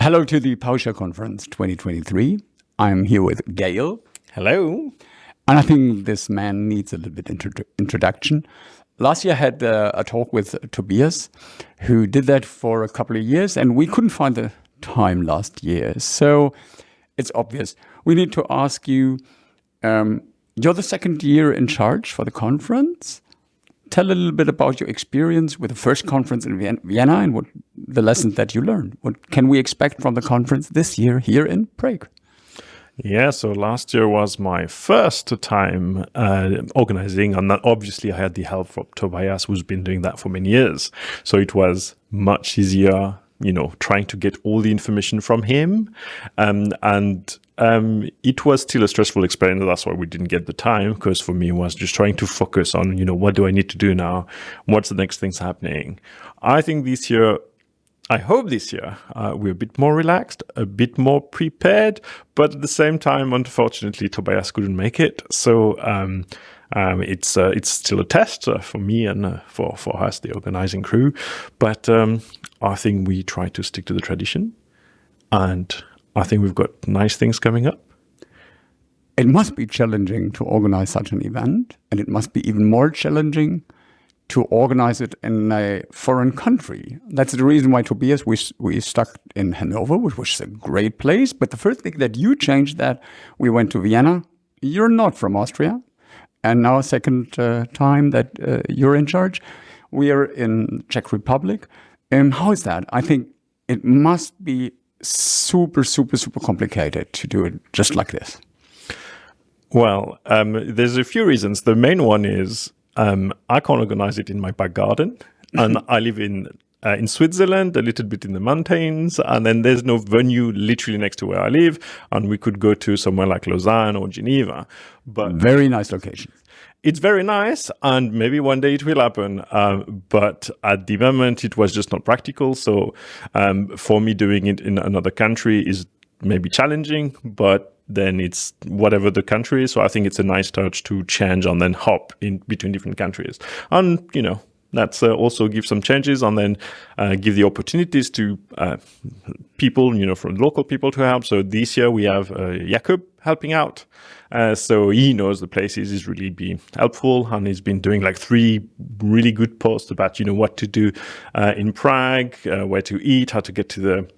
Hello to the PowerShare Conference 2023. I'm here with Gail. Hello. And I think this man needs a little bit introduction. Last year I had a talk with Tobias, who did that for a couple of years, and we couldn't find the time last year. So it's obvious. We need to ask you, you're the second year in charge for the conference. Tell a little bit about your experience with the first conference in Vienna and what the lessons that you learned. What can we expect from the conference this year here in Prague? Yeah, so last year was my first time organizing, and obviously I had the help from Tobias, who's been doing that for many years. So it was much easier, trying to get all the information from him. It was still a stressful experience. That's why we didn't get the time, because for me, it was just trying to focus on, what do I need to do now? What's the next things happening? I hope this year we're a bit more relaxed, a bit more prepared, but at the same time, unfortunately, Tobias couldn't make it. So it's still a test for me and for us, the organizing crew. But I think we try to stick to the tradition, and I think we've got nice things coming up. It must be challenging to organize such an event, and it must be even more challenging to organize it in a foreign country. That's the reason why, Tobias, we stuck in Hannover, which was a great place. But the first thing that you changed, that we went to Vienna. You're not from Austria. And now second time that you're in charge. We are in Czech Republic. How is that? I think it must be super, super, super complicated to do it just like this. Well, there's a few reasons. The main one is I can't organize it in my back garden, and I live in Switzerland, a little bit in the mountains, and then there's no venue literally next to where I live, and we could go to somewhere like Lausanne or Geneva. But very nice location. It's very nice, and maybe one day it will happen. But at the moment, it was just not practical. So for me, doing it in another country is maybe challenging, but then it's whatever the country is. So I think it's a nice touch to change and then hop in between different countries. And, that's also give some changes and then give the opportunities to people, from local people to help. So this year we have Jakub helping out. So he knows the places, he's really been helpful, and he's been doing like 3 really good posts about, what to do in Prague, where to eat, how to get to the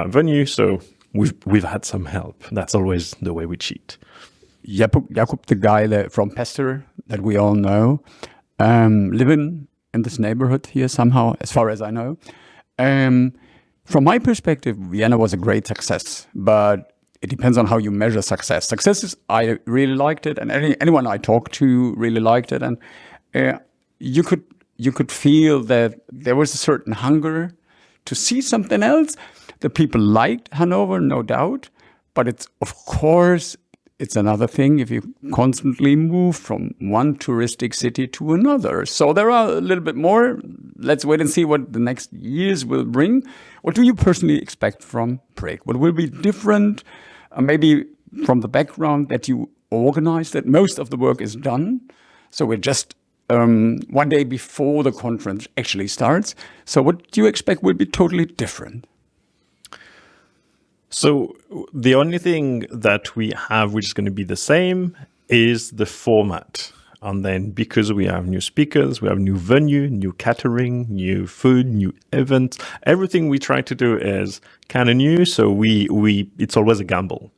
venue. So we've had some help. That's always the way we cheat. Jakub, the guy from Pester that we all know, living in this neighborhood here somehow, as far as I know. From my perspective, Vienna was a great success, but it depends on how you measure success. Success is, I really liked it, and anyone I talked to really liked it, and you could feel that there was a certain hunger to see something else. The people liked Hannover, no doubt, but it's another thing if you constantly move from one touristic city to another. So there are a little bit more. Let's wait and see what the next years will bring. What do you personally expect from Prague? What will be different? Maybe from the background that you organized, that most of the work is done. So we're just one day before the conference actually starts. So what do you expect will be totally different? So the only thing that we have, which is going to be the same, is the format. And then because we have new speakers, we have new venue, new catering, new food, new events, everything we try to do is kind of new. So it's always a gamble.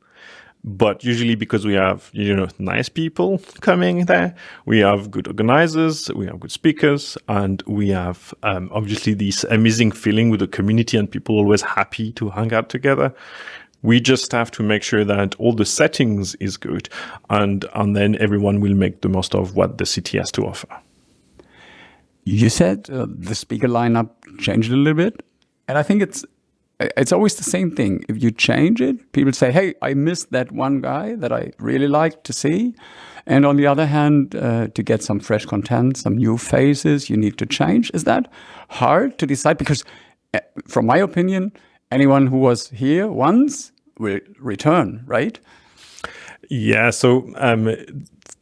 But usually because we have, nice people coming there, we have good organizers, we have good speakers, and we have obviously this amazing feeling with the community and people always happy to hang out together. We just have to make sure that all the settings is good, and then everyone will make the most of what the city has to offer. You said the speaker lineup changed a little bit, and I think it's always the same thing. If you change it, people say, hey, I missed that one guy that I really like to see. And on the other hand, to get some fresh content, some new faces, you need to change. Is that hard to decide? Because from my opinion, anyone who was here once will return, right? Yeah, so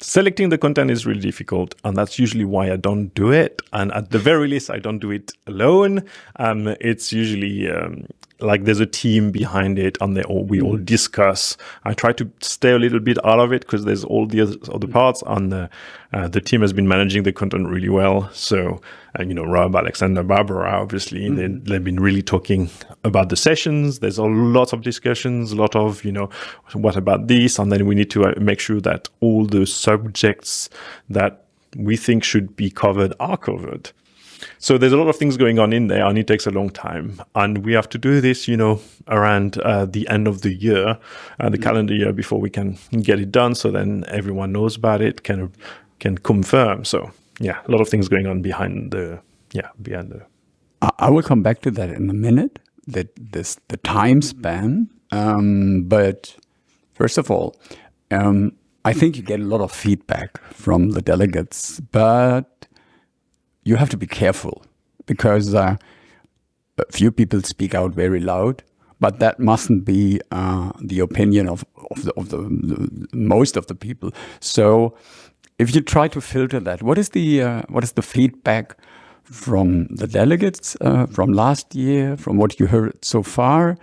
selecting the content is really difficult, and that's usually why I don't do it. And at the very least, I don't do it alone. It's usually like there's a team behind it, and we all discuss. I try to stay a little bit out of it because there's all the other parts, and the team has been managing the content really well. So, Rob, Alexander, Barbara, obviously, they've been really talking about the sessions. There's a lot of discussions, a lot of, what about this? And then we need to make sure that all the subjects that we think should be covered are covered. So there's a lot of things going on in there, and it takes a long time. And we have to do this, around the end of the year, the calendar year, before we can get it done. So then everyone knows about it, can confirm. So yeah, a lot of things going on behind the. I will come back to that in a minute. The time span, but first of all, I think you get a lot of feedback from the delegates, but you have to be careful because a few people speak out very loud, but that mustn't be the opinion of the most of the people. So if you try to filter that, what is the feedback from the delegates from last year, from what you heard so far,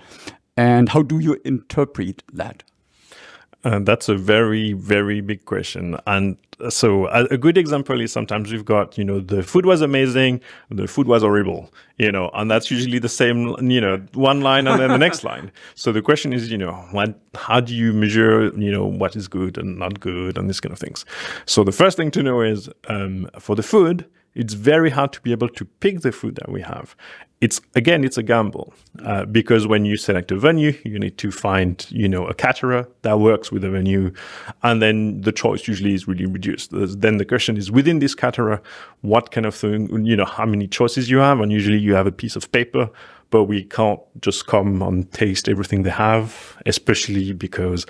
and how do you interpret that? That's a very, very big question. And so a good example is sometimes we've got, the food was amazing, the food was horrible, and that's usually the same, one line and then the next line. So the question is, how do you measure, what is good and not good and these kind of things? So the first thing to know is for the food, it's very hard to be able to pick the food that we have. It's a gamble because when you select a venue, you need to find, a caterer that works with the venue. And then the choice usually is really reduced. Then the question is, within this caterer, what kind of thing, how many choices you have? And usually you have a piece of paper, but we can't just come and taste everything they have, especially because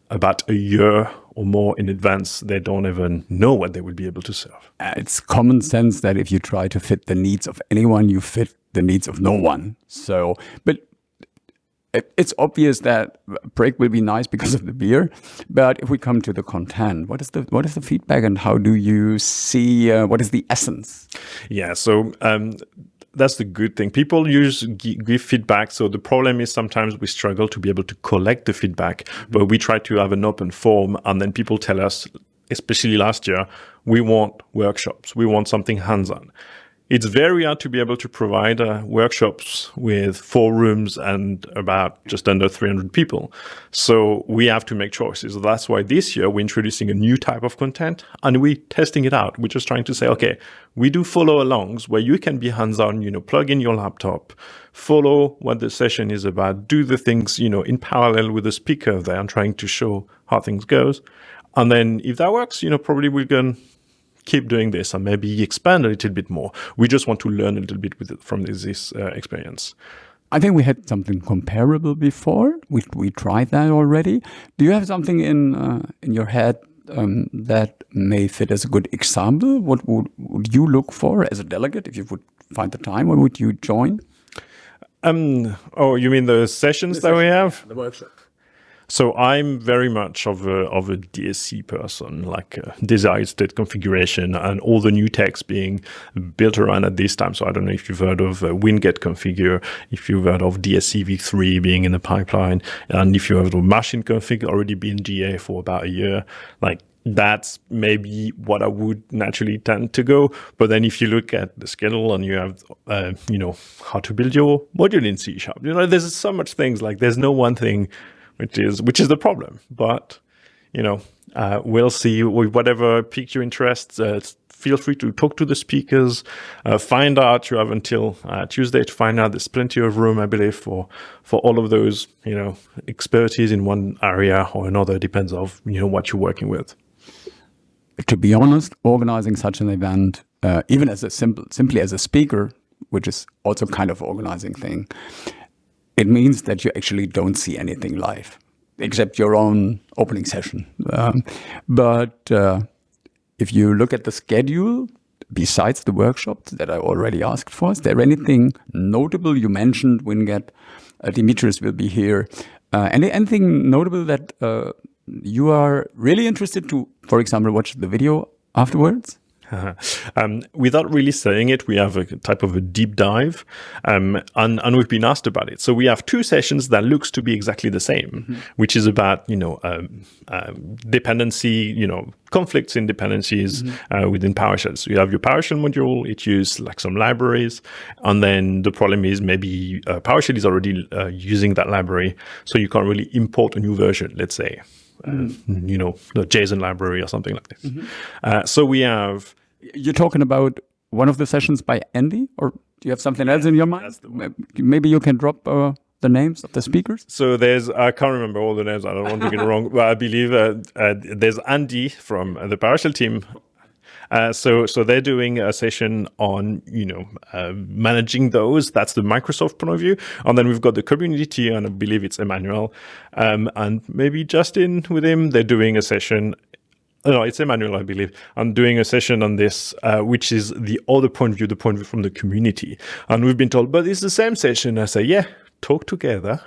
about a year or more in advance, they don't even know what they will be able to serve. It's common sense that if you try to fit the needs of anyone, you fit the needs of no one. So, but it's obvious that Prague will be nice because of the beer. But if we come to the content, what is the feedback, and how do you see what is the essence? Yeah, so that's the good thing. People give feedback. So the problem is sometimes we struggle to be able to collect the feedback, but we try to have an open form, and then people tell us, especially last year, we want workshops. We want something hands-on. It's very hard to be able to provide workshops with 4 rooms and about just under 300 people. So we have to make choices. That's why this year we're introducing a new type of content and we're testing it out. We're just trying to say, okay, we do follow-alongs where you can be hands-on, plug in your laptop, follow what the session is about, do the things, in parallel with the speaker there and trying to show how things goes. And then if that works, probably we're going to keep doing this and maybe expand a little bit more. We just want to learn a little bit from this experience. I think we had something comparable before. We tried that already. Do you have something in your head that may fit as a good example? What would you look for as a delegate if you would find the time? When would you join? You mean the sessions that we have? The workshop. So I'm very much of a DSC person, like desired state configuration and all the new techs being built around at this time. So I don't know if you've heard of WinGet configure, if you've heard of DSC v3 being in the pipeline, and if you have the machine config already been GA for about a year, like that's maybe what I would naturally tend to go. But then if you look at the schedule and you have, how to build your module in C#, there's so much things, like there's no one thing which is the problem. But, we'll see with whatever piques your interest. Feel free to talk to the speakers, find out. You have until Tuesday to find out. There's plenty of room, I believe, for all of those, expertise in one area or another. Depends on, what you're working with. To be honest, organizing such an event, even as simply as a speaker, which is also kind of organizing thing, it means that you actually don't see anything live, except your own opening session. But if you look at the schedule, besides the workshops that I already asked for, is there anything notable? You mentioned WinGet, Dimitris will be here. Anything notable that you are really interested to, for example, watch the video afterwards? Without really saying it, we have a type of a deep dive, and we've been asked about it. So we have 2 sessions that looks to be exactly the same, which is about, dependency, conflicts in dependencies within PowerShell. So you have your PowerShell module, it uses like some libraries, and then the problem is maybe PowerShell is already using that library, so you can't really import a new version, let's say. The JSON library or something like this. So we have... You're talking about one of the sessions by Andy, or do you have something else in your mind? Maybe you can drop the names of the speakers? So I can't remember all the names, I don't want to get it wrong, but I believe there's Andy from the PowerShell team. So they're doing a session on, managing those. That's the Microsoft point of view. And then we've got the community, and I believe it's Emmanuel. And maybe Justin with him, they're doing a session. No, it's Emmanuel, I believe. I'm doing a session on this, which is the other point of view, the point of view from the community. And we've been told, but it's the same session. I say, yeah, talk together.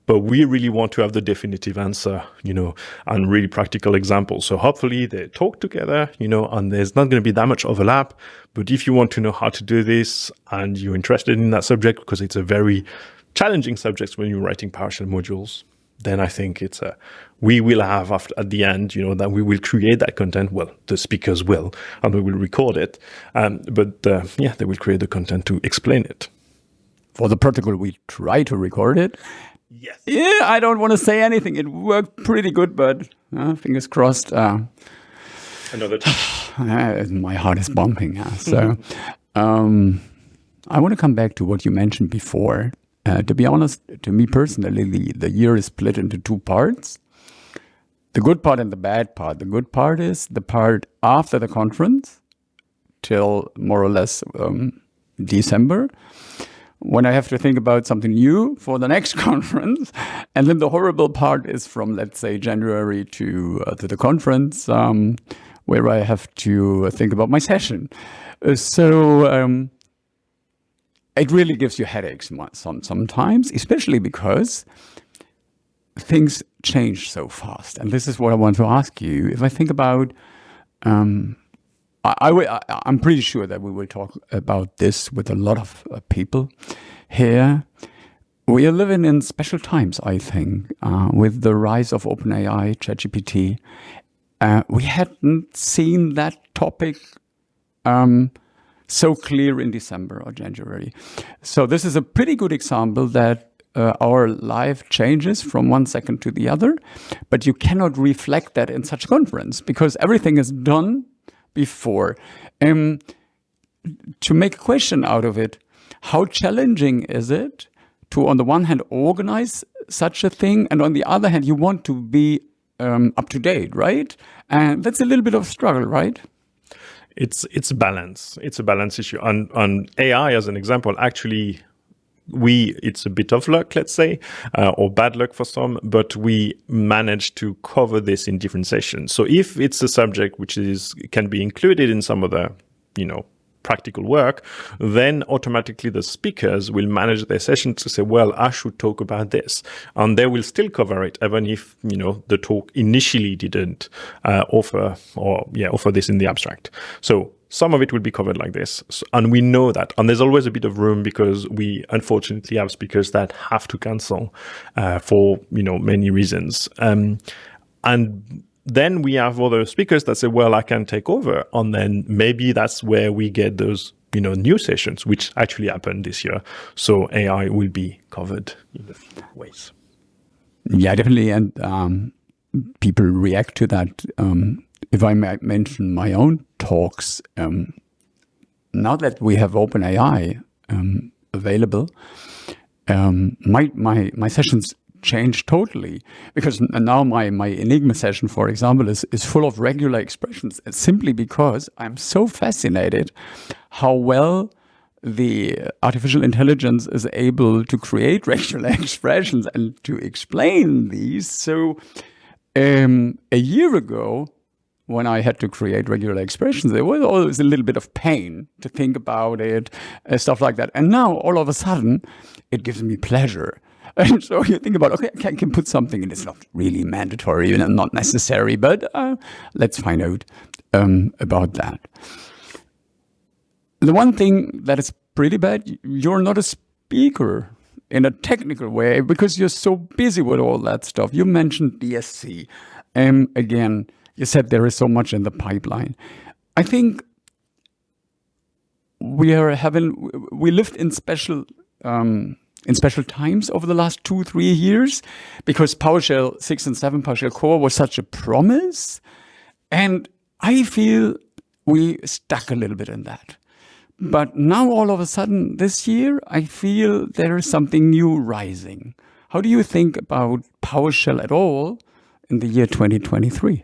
But we really want to have the definitive answer, and really practical examples. So hopefully they talk together, and there's not going to be that much overlap. But if you want to know how to do this and you're interested in that subject, because it's a very challenging subject when you're writing PowerShell modules, then I think we will have at the end, that we will create that content. Well, the speakers will, and we will record it. But they will create the content to explain it. For the protocol, we try to record it. Yes. Yeah, I don't want to say anything. It worked pretty good, but fingers crossed. Another time. My heart is bumping. So I want to come back to what you mentioned before. To be honest, to me personally, the year is split into 2 parts. The good part and the bad part. The good part is the part after the conference till more or less December, when I have to think about something new for the next conference. And then the horrible part is from, let's say, January to the conference, where I have to think about my session. So it really gives you headaches sometimes, especially because things change so fast. And this is what I want to ask you. If I think about, I'm pretty sure that we will talk about this with a lot of people here. We are living in special times, I think, with the rise of OpenAI, ChatGPT. We hadn't seen that topic so clear in December or January. So this is a pretty good example that our life changes from one second to the other, but you cannot reflect that in such a conference because everything is done before. To make a question out of it, how challenging is it to, on the one hand, organize such a thing, and on the other hand, you want to be up to date, right? And that's a little bit of a struggle, right? It's a balance. It's a balance issue. On AI, as an example, actually, it's a bit of luck, let's say, or bad luck for some, but we managed to cover this in different sessions. So if it's a subject which can be included in some of the, practical work, then automatically the speakers will manage their session to say, well, I should talk about this. And they will still cover it, even if, the talk initially didn't offer this in the abstract. So some of it will be covered like this. And we know that. And there's always a bit of room because we unfortunately have speakers that have to cancel for, many reasons. And then we have other speakers that say, well, I can take over. And then maybe that's where we get those, new sessions, which actually happened this year. So AI will be covered in different ways. Yeah, definitely. And people react to that. If I might mention my own talks, now that we have OpenAI available, my sessions change totally, because now my Enigma session, for example, is full of regular expressions, simply because I'm so fascinated how well the artificial intelligence is able to create regular expressions and to explain these. So a year ago, when I had to create regular expressions, there was always a little bit of pain to think about it, stuff like that. And now, all of a sudden, it gives me pleasure. And so you think about, okay, I can put something in. It's not really mandatory, not necessary, but let's find out about that. The one thing that is pretty bad, you're not a speaker in a technical way because you're so busy with all that stuff. You mentioned DSC. Again, you said there is so much in the pipeline. I think we lived in special times over the last 2-3 years because PowerShell 6 and 7, PowerShell Core was such a promise. And I feel we stuck a little bit in that. But now all of a sudden this year, I feel there is something new rising. How do you think about PowerShell at all in the year 2023?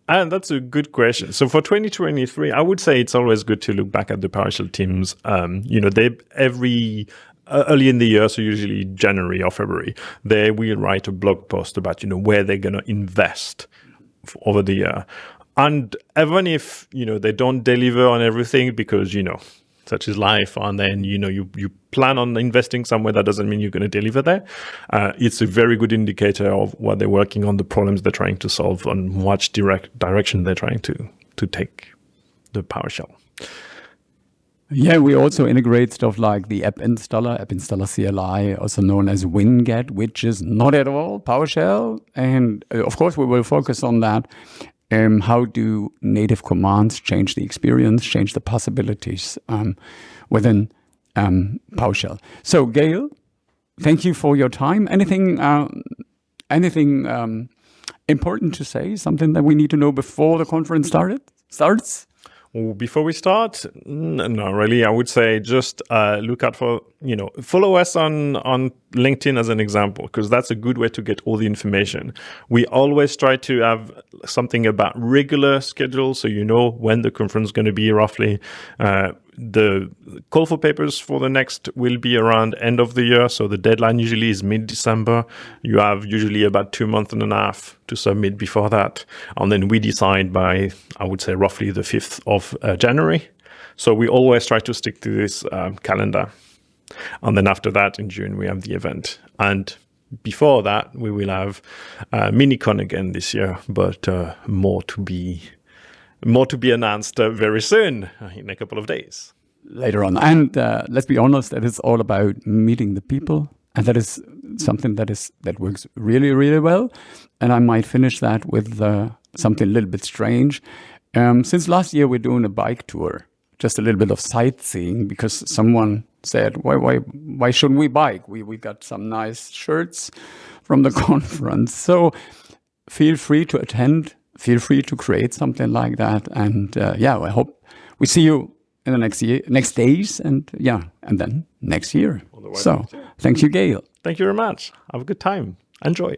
And that's a good question. So for 2023, I would say it's always good to look back at the PowerShell teams. Early in the year, so usually January or February, they will write a blog post about, where they're going to invest over the year. And even if, they don't deliver on everything because, such is life, and then, you plan on investing somewhere, that doesn't mean you're going to deliver there. It's a very good indicator of what they're working on, the problems they're trying to solve, and which direction they're trying to take the PowerShell. Yeah, we also integrate stuff like the app installer CLI, also known as Winget, which is not at all PowerShell. And of course, we will focus on that. How do native commands change the experience, change the possibilities within PowerShell? So, Gail, thank you for your time. Anything important to say? Something that we need to know before the conference starts? Before we start, no, really, I would say just look out for, follow us on LinkedIn as an example, because that's a good way to get all the information. We always try to have something about regular schedule, so you know when the conference is going to be roughly. The call for papers for the next will be around end of the year. So the deadline usually is mid-December. You have usually about 2.5 months to submit before that. And then we decide by, I would say, roughly the 5th of January. So we always try to stick to this calendar. And then after that, in June, we have the event. And before that, we will have MiniCon again this year, but more to be announced very soon, in a couple of days. Later on. And let's be honest, that is all about meeting the people. And that is something that works really, really well. And I might finish that with something a little bit strange. Since last year, we're doing a bike tour, just a little bit of sightseeing, because someone said, why shouldn't we bike? We got some nice shirts from the conference. So feel free to attend. Feel free to create something like that. And I hope we see you in the next days, and then next year. So thank you, Gail. Thank you very much. Have a good time. Enjoy.